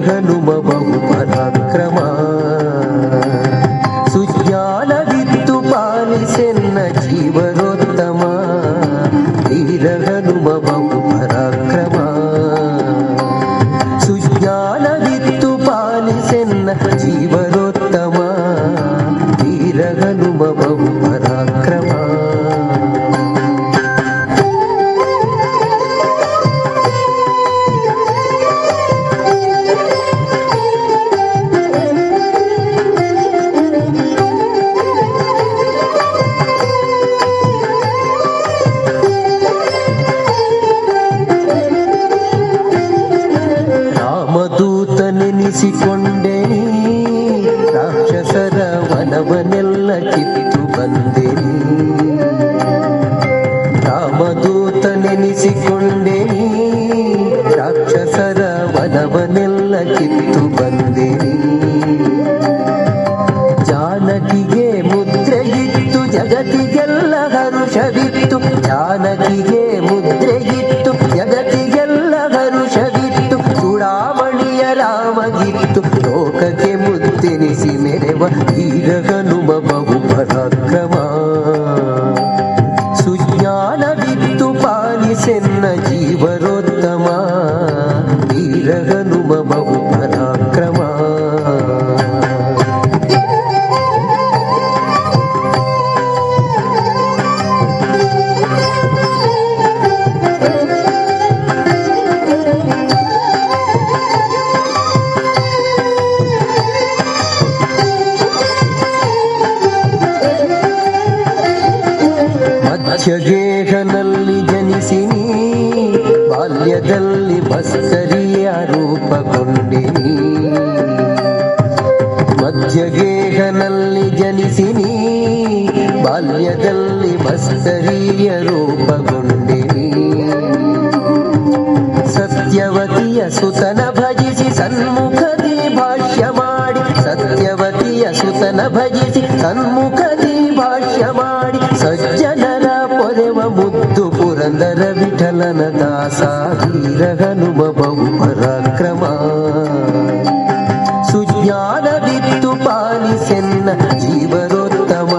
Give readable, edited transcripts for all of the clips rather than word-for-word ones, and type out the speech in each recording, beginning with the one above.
ಹನುಮ ಬಹು ಪರಾಕ್ರಮ ಸುಜ್ಞಾನವಿತ್ತು ಪಾಲಿಸೆನ್ನ ಜೀವನೋತ್ತಮ ವೀರ ಹನುಮ ಬಹು ಪರಾಕ್ರಮ ಸುಜ್ಞಾನವಿತ್ತು ಪಾಲಿಸೆನ್ನ ಜೀವನೋತ್ತಮ ವೀರ ಹನುಮ ಬಹು ಪರಾಕ್ರಮ ನೆನೆಸಿಕೊಂಡೆನಿ ರಾಕ್ಷಸರ ವನವನೆಲ್ಲ ಕಿತ್ತು ಬಂದೆನಿ ರಾಮದೂತ ನೆನೆಸಿಕೊಂಡೆನಿ ರಾಕ್ಷಸರ ವನವನೆಲ್ಲ ಕಿತ್ತು ಬಂದೆ ಬಂದಿರಿ. ಜಾನಕಿಗೆ ಮುದ್ರೆಯಿತ್ತು ಜಗತ್ತಿಗೆಲ್ಲ ಹರುಷವಿತ್ತು, ಜಾನಕಿಗೆ ಮುದ್ರೆಯಿತ್ತು ಜಗತ್ತಿಗೆಲ್ಲ ಹರುಷವಿತ್ತು. ಚೂಡಾಮಣಿಯ ರಾಮಗಿತ್ತು ಲೋಕಕ್ಕೆ ಮುದ್ದೆನಿಸಿ ಮೆರೆವ ವೀರ ಹನುಮ ಬಹು ಪರಾಕ್ರಮ. ಸುಜ್ಞಾನವಿತ್ತು ಪಾಲಿಸೆನ್ನ ಜೀವರೋತ್ತಮ, ವೀರ ಹನುಮ ಬಹು ಪರಾಕ್ರಮ. ಮಧ್ಯಗೇಹನಲ್ಲಿ ಜನಿಸಿನಿ, ಬಾಲ್ಯದಲ್ಲಿ ಭಸ್ಕರಿಯ ರೂಪಗೊಂಡಿನಿ. ಮಧ್ಯಗೇಹನಲ್ಲಿ ಜನಿಸಿನಿ, ಬಾಲ್ಯದಲ್ಲಿ ಭಸ್ಕರಿಯ ರೂಪಗೊಂಡಿನಿ. ಸತ್ಯವತಿಯ ಸುತನ ಭಜಿಸಿ ಸನ್ಮುಖದಿ ಭಾಷ್ಯ ಮಾಡಿ, ಸತ್ಯವತಿಯ ಸುತನ ಭಜಿಸಿ ಸನ್ಮುಖದಿ ಭಾಷ್ಯ ಮಾಡಿ. ಸಜ್ಜನರ ಪೊರೆವ ಮುದ್ದು ಪುರಂದರ ವಿಠಲನ ದಾಸ, ವೀರ ಹನುಮ ಬಹು ಪರಾಕ್ರಮ. ಸುಜ್ಞಾನವಿತ್ತು ಪಾಲಿಸೆನ್ನ ಜೀವರೋತ್ತಮ,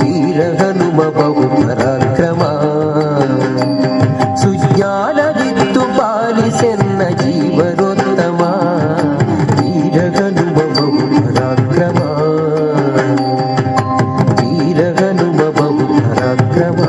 ವೀರ ಹನುಮ ಬಹು ಪರಾಕ್ರಮ. ಸುಜ್ಞಾನವಿತ್ತು ಪಾಲಿಸೆನ್ನ ಜೀವರೋತ್ತಮ, ವೀರ ಹನುಮ ಬಹು ಪರಾಕ್ರಮ, ವೀರ ಹನುಮ ಬಹು ಪರಾಕ್ರಮ.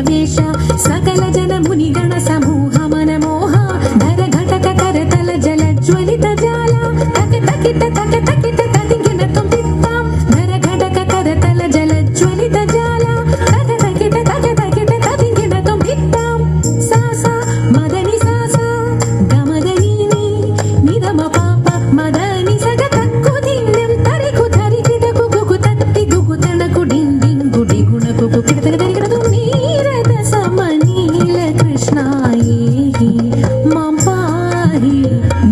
ವೇಷ ಸಕಲ ಜನ ಮುನಿಗಣ ಸಮೂಹ ಮನಮೋಹ ಧರ ಘಟಕ ಕರತಲ ಜಲ ಜ್ವಲಿತ ಜಾಲ ತಕ ತಕಿತ ತಕ ತಕಿತ ತದಿಂಗಿನ ತುಂಬಿತ್ತಾಂ ಧರ ಘಟಕ ಕರತಲ ಜಲ ಜ್ವಲಿತ ಜಾಲ ತಕ ತಕಿತ ತಕ ತಕಿತ ತದಿಂಗಿನ ತುಂಬಿತ್ತಾಂ ಸಾಸ ಮದನಿ ಸಾಸ ಗಮಗನಿ ನಿದಮ ಪಾಪ ಮದನಿ ಸಗ ತಕ್ಕು ದಿಂಡಂ ತರಿಕು ಧರಿಕಿದ ಕುಗು ತತ್ತಿ ಗುಗು ತಣಕು ಡಿಂಡಿಂಗ್ ಗುಡಿ ಗುಣ ಕುಗು ಕಿಡತಗ ತರಿಗಿಡದು ನೀರದ ಸಮನೀಲ ಕೃಷ್ಣ ಏಹಿ ಮಾಂಪಾಹಿ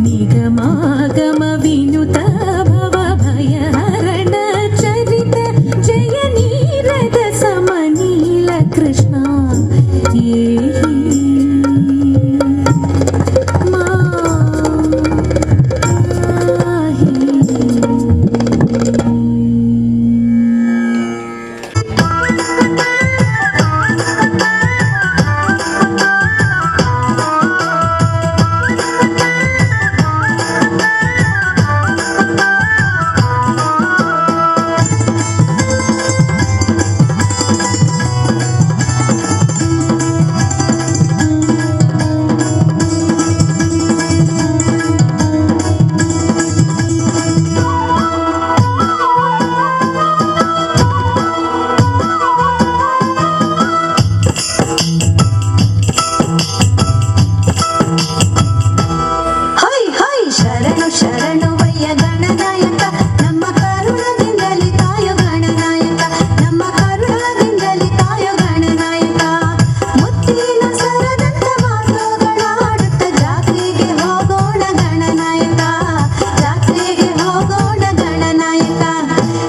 ನಿಗಮಾಗಮ ವಿನುತ ಭವ ಭಯ ಹರಣ ಚರಿತ ಜಯ ನೀರದ ಸಮನೀಲ ಕೃಷ್ಣ ಏಹಿ ಹೈ ಹೈ ಶರಣು ಶರಣು ವಯ್ಯ ಗಣನಾಯಕ ನಮ್ಮ ಕರುಣದಿಂದಲಿ ಕಾಯೋ ಗಣನಾಯಕ ನಮ್ಮ ಕರುಣದಿಂದಲಿ ಕಾಯೋ ಗಣನಾಯಕ ಮುತ್ತಿನ ಸರದಂತ ಮಾತುಗಳಾಡುತ್ತ ಜಾತ್ರೆಗೆ ಹೋಗೋಣ ಗಣನಾಯಕ ಜಾತ್ರೆಗೆ ಹೋಗೋಣ ಗಣನಾಯಕ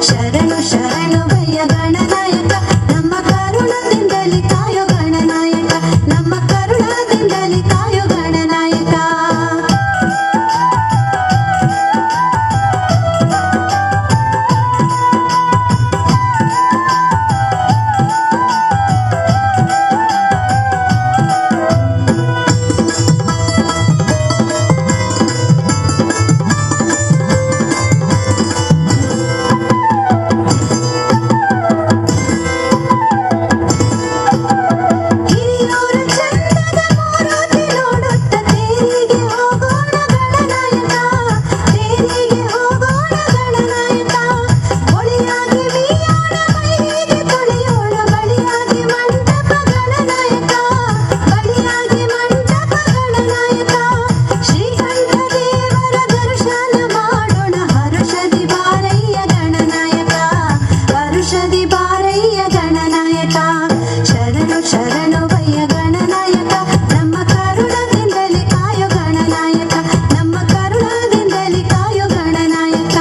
ಶರಣು ಶರಣು ವಯ್ಯ ಗಣನಾಯಕ ನಮ್ಮ ಕರುಣದಿಂದಲಿ ಕಾಯೋ ಗಣನಾಯಕ ನಮ್ಮ ಕರುಣದಿಂದಲಿ ಕಾಯೋ ಗಣನಾಯಕ ಹಿರಿಯೂರ ಚಂದದ ಮೂರುತಿ ನೋಡುತ್ತ ತೇರಿಗೆ ಹೋಗೋಣ ಗಣನಾಯಕ ತೇರಿಗೆ ಹೋಗೋಣ ಗಣನಾಯಕ ಒಳಿಯಾಗಿ ಮೀಯೋಣ ಮೈಗೆ ತೊಳೆಯೋಣ ಬಳಿಯಾಗಿ ಮಂಟಪ ಗಣನಾಯಕ ಬಳಿಯಾಗಿ ಮಂಟಪ ಗಣನಾಯಕ ಶ್ರೀಕಂಠ ದೇವರ ದರ್ಶನ ಮಾಡೋಣ ಹರುಷದಿ ಬಾರಯ್ಯ ಗಣನಾಯಕ ಹರುಷದಿ ಬಾರಯ್ಯ ಗಣನಾಯಕ ಶರಣು ಶರಣು ವಯ್ಯ ಗಣನಾಯಕ ನಮ್ಮ ಕರುಣದಿಂದಲಿ ಕಾಯೋ ಗಣನಾಯಕ ನಮ್ಮ ಕರುಣದಿಂದಲಿ ಕಾಯೋ ಗಣನಾಯಕ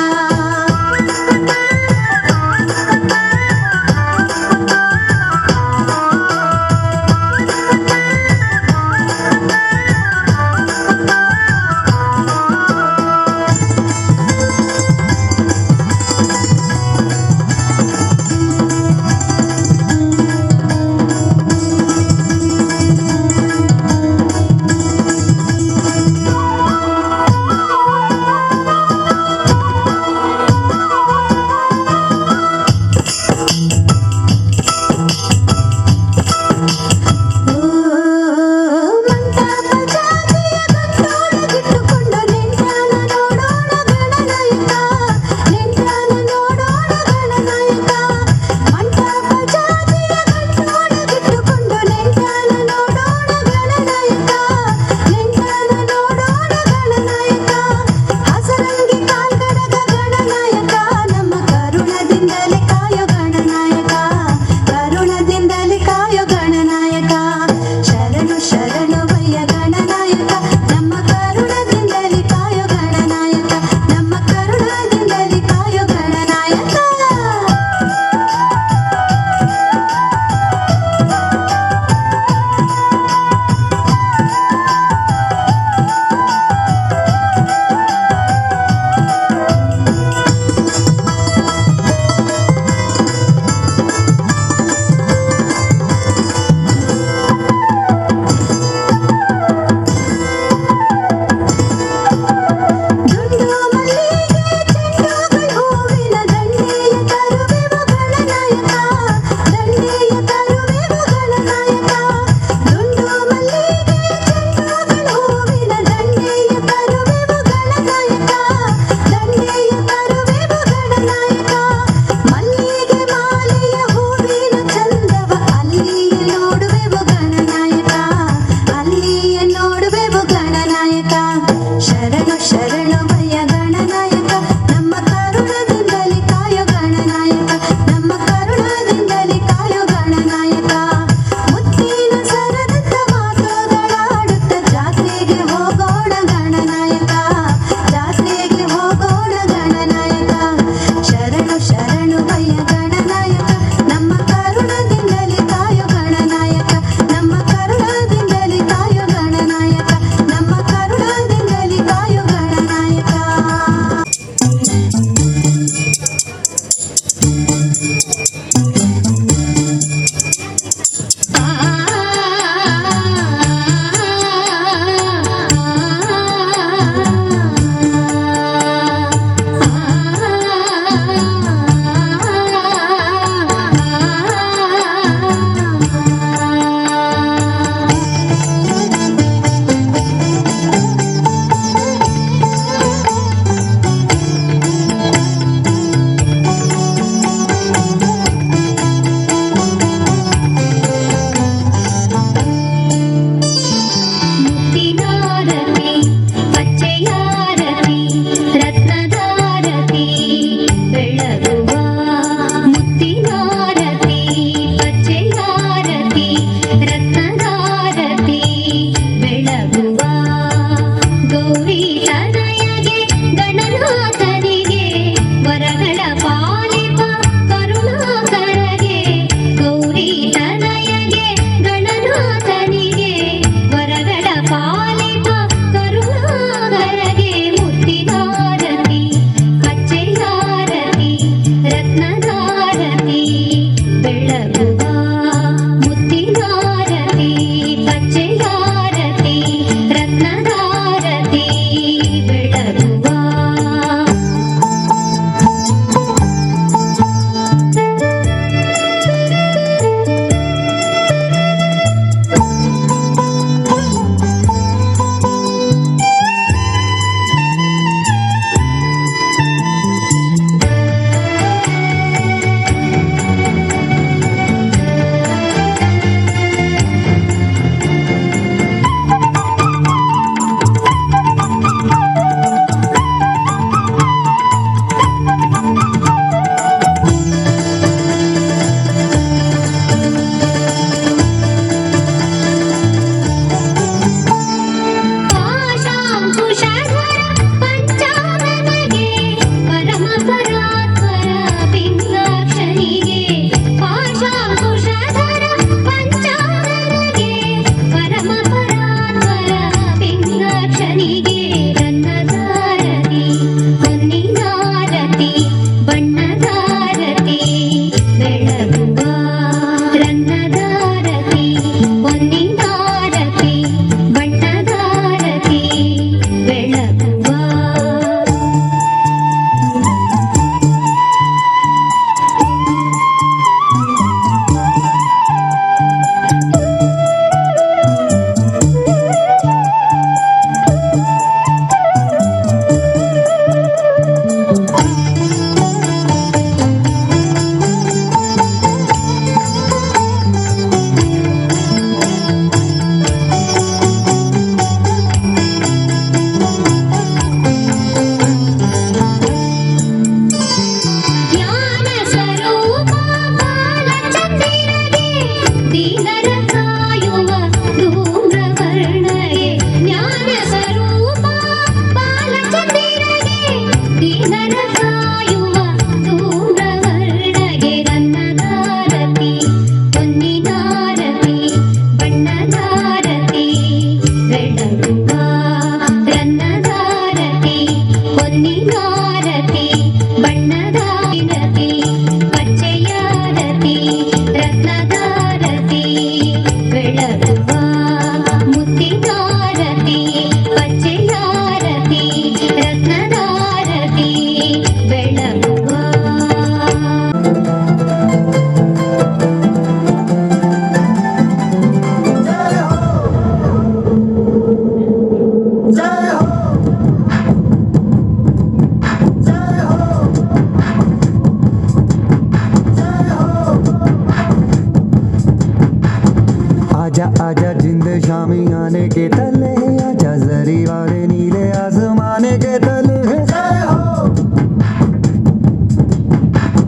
आजा आजा जिंद शामी आने के तले, आजा जरी वाले नीले आसमाने के तले। जय हो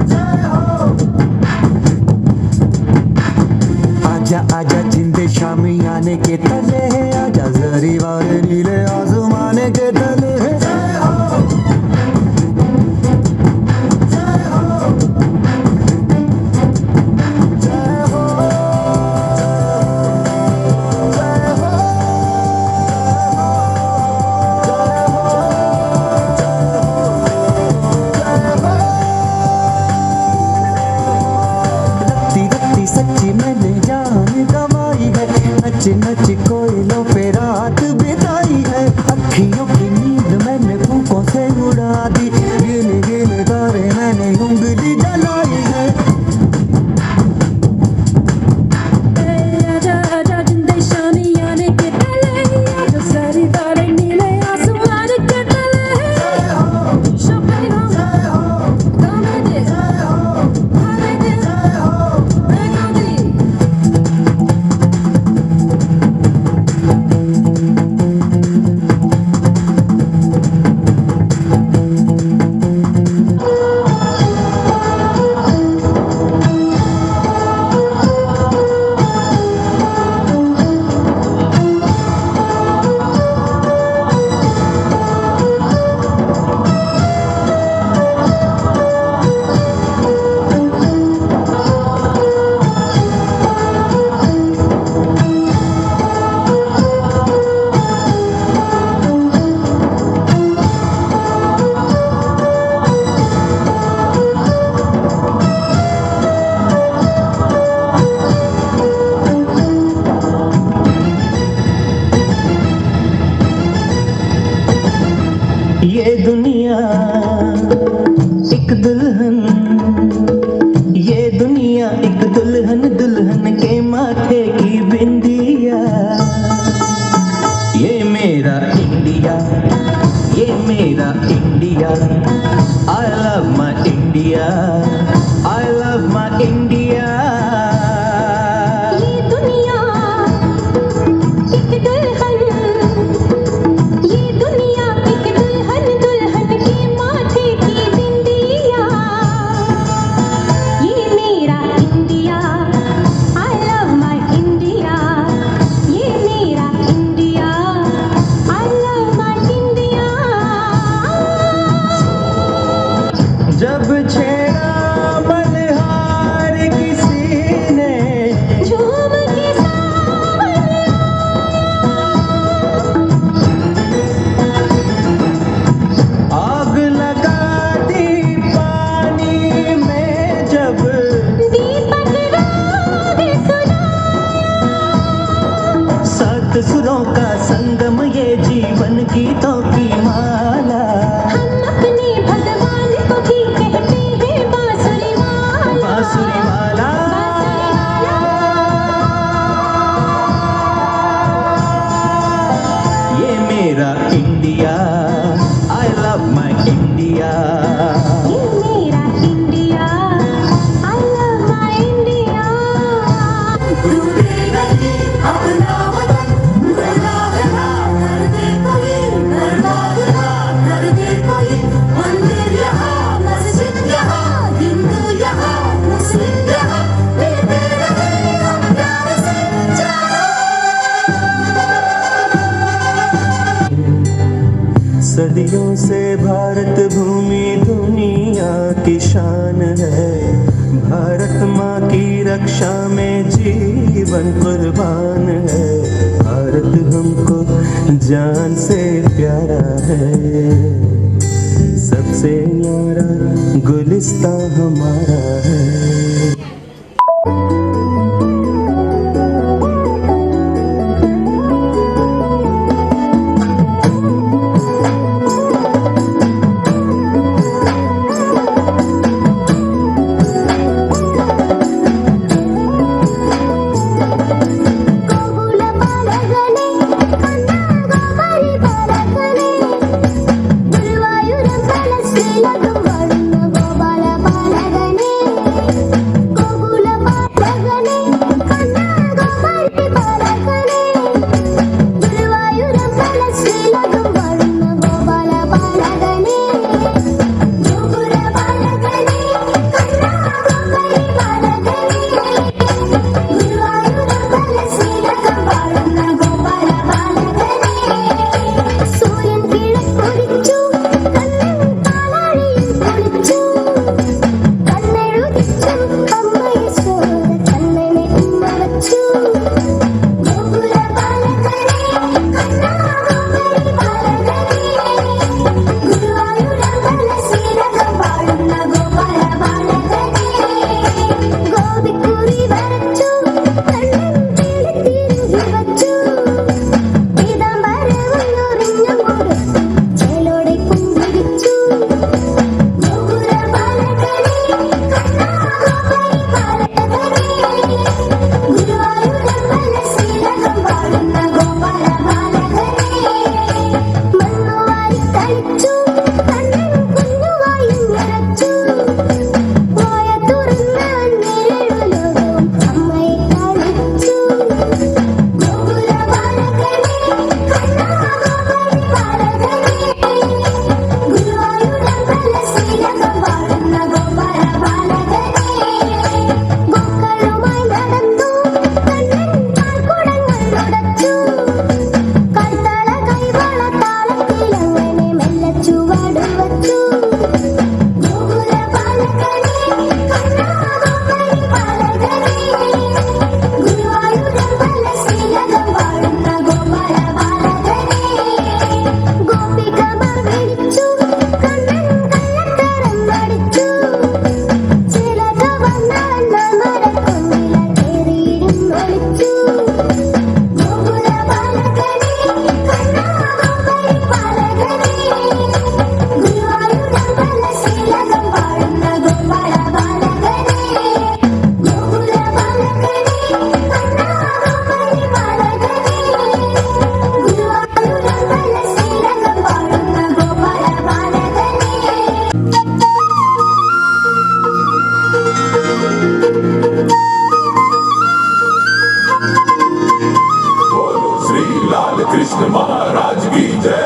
जय हो। आजा आजा जिंद शामी आने के तले, आजा जरी वाले नीले आसमाने के तले। जय हो जय हो जय हो। सच्ची मैंने जान गवाई है, नच नच कोयलों पे रात बिताई है। अखियों की नींद मैंने फूकों से उड़ा दी, गिन गिन तारे मैंने उंगली जलाई है। आजा आजा जिंदे शामी आने के तले, आजा सारी तारे नीले आसमान के तले। शोपेरो कॉमेडी हालेडे रेगोडी। ये दुनिया एक दुल्हन, ये दुनिया एक दुल्हन, दुल्हन के माथे की बिंदिया। ये मेरा इंडिया, ये मेरा India. I love my India, I love my India। ये दुनिया एक दुल्हन, ये दुनिया एक दुल्हन, दुल्हन के माथे की बिंदिया। ये मेरा India, I love my India। ये मेरा India, I love my India। जब छेड़ा मल्हार किसी ने, झूम के सावन आग लगा दी पानी में जब, दीपक राग सुनाया। सात सुरों का संगम ये जीवन गीतों की माला। हम अपने भगवान को भी कहते हैं बांसुरी वाला। बांसुरी वाला। ये मेरा India, I love my India। ये मेरा India, I love my India। अपना वतन गुलाबना कर दे कोई, बर्बादना कर दे कोई। मंदिर यहाँ, मस्जिद यहाँ, हिंदू यहाँ, मुस्लिम यहाँ, मिलते रहे हम प्यार से चारों। सदियों से भारत भूमि दुनिया की शान है। भारत माँ की रक्षा में जीवन कुर्बान है। भारत हमको जान से प्यारा है, सबसे न्यारा गुलिस्तां हमारा है। गोकुल बालगणे कन्ना गोमरी बालगणे गुरुवायूरप्पन श्रीलकं वरुण गोपाल बालगणे महाराज की जय।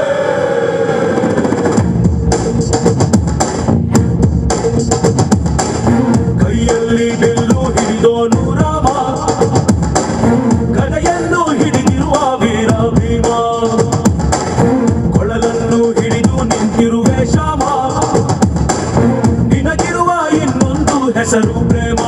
ಕೈಯಲ್ಲಿ ಬಿಲ್ಲು ಹಿಡಿದೋನು ರಾಮ, ಗದೆಯನ್ನು ಹಿಡಿದಿರುವ ವೀರ ಭೀಮ, ಕೊಳಲನ್ನು ಹಿಡಿದು ನಿಂತಿರುವೆ ಶ್ಯಾಮ, ನಿನಗಿರುವ ಇನ್ನೊಂದು ಹೆಸರು ಪ್ರೇಮ.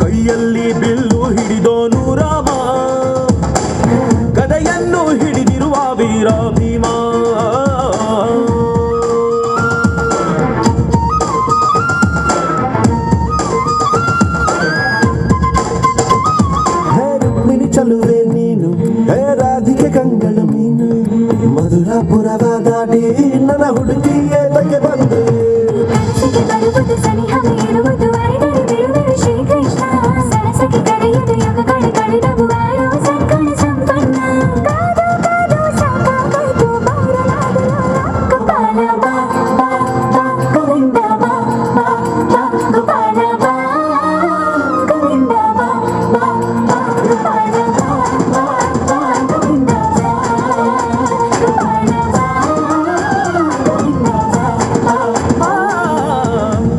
ಕೈಯಲ್ಲಿ ಬಿಲ್ಲು ಹಿಡಿದೋನು ರಾಮ, ಗದೆಯನ್ನು ಹಿಡಿದಿರುವ ವೀರ ಭೀಮ. ರುಕ್ಮಿಣಿ ಚಲುವೆ ನೀನು, ಹೇ ರಾಧಿಕೆ ಕಂಗಳು ಮೀನು, ಮಧುರಾಪುರವ ದಾಟಿ ನನ್ನ ಹುಡುಗಿ ಏತಕ್ಕೆ ಬಂದು.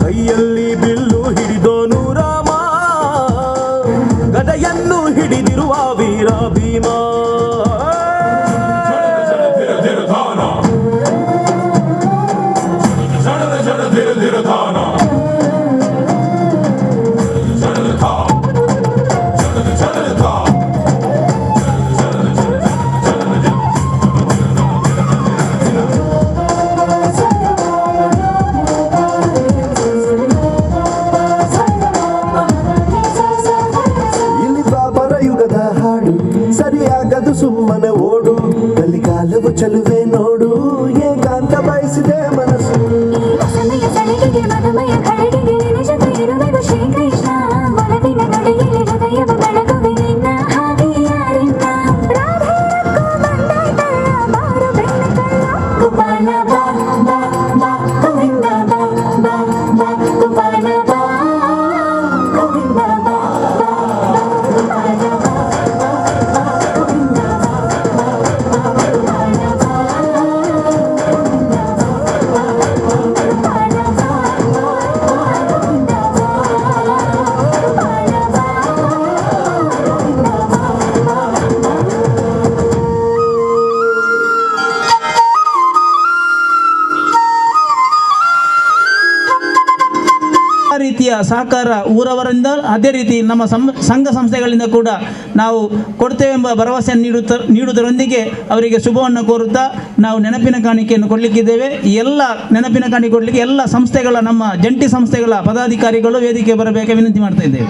ಕೈಯಲ್ಲಿ ಬಿಲ್ಲು ಹಿಡಿದೋನು ರಾಮ, ಗದೆಯನ್ನು ಹಿಡಿದಿರುವ ವೀರ ಭೀಮ. ಇಲ್ಲಿ ಬಾಬರ ಯುಗದ ಹಾಡು ಸರಿಯಾಗದು ಸುಮ್ಮನೆ ಓಡು, ಕಲಿಕಾಲವು ಚಲುವೆ ನೋಡು, ಏಕಾಂತ ಬಯಸಿದೆ ಮನಸ್ಸು. ರೀತಿಯ ಸಹಕಾರ ಊರವರಿಂದ, ಅದೇ ರೀತಿ ನಮ್ಮ ಸಂಘ ಸಂಸ್ಥೆಗಳಿಂದ ಕೂಡ ನಾವು ಕೊಡ್ತೇವೆಂಬ ಭರವಸೆಯನ್ನು ನೀಡುವುದರೊಂದಿಗೆ ಅವರಿಗೆ ಶುಭವನ್ನು ಕೋರುತ್ತಾ ನಾವು ನೆನಪಿನ ಕಾಣಿಕೆಯನ್ನು ಕೊಡಲಿಕ್ಕಿದ್ದೇವೆ. ಎಲ್ಲ ನೆನಪಿನ ಕಾಣಿಕೆ ಕೊಡಲಿಕ್ಕೆ ಎಲ್ಲ ಸಂಸ್ಥೆಗಳ, ನಮ್ಮ ಜಂಟಿ ಸಂಸ್ಥೆಗಳ ಪದಾಧಿಕಾರಿಗಳು ವೇದಿಕೆ ಬರಬೇಕು ವಿನಂತಿ ಮಾಡ್ತಾ ಇದ್ದೇವೆ.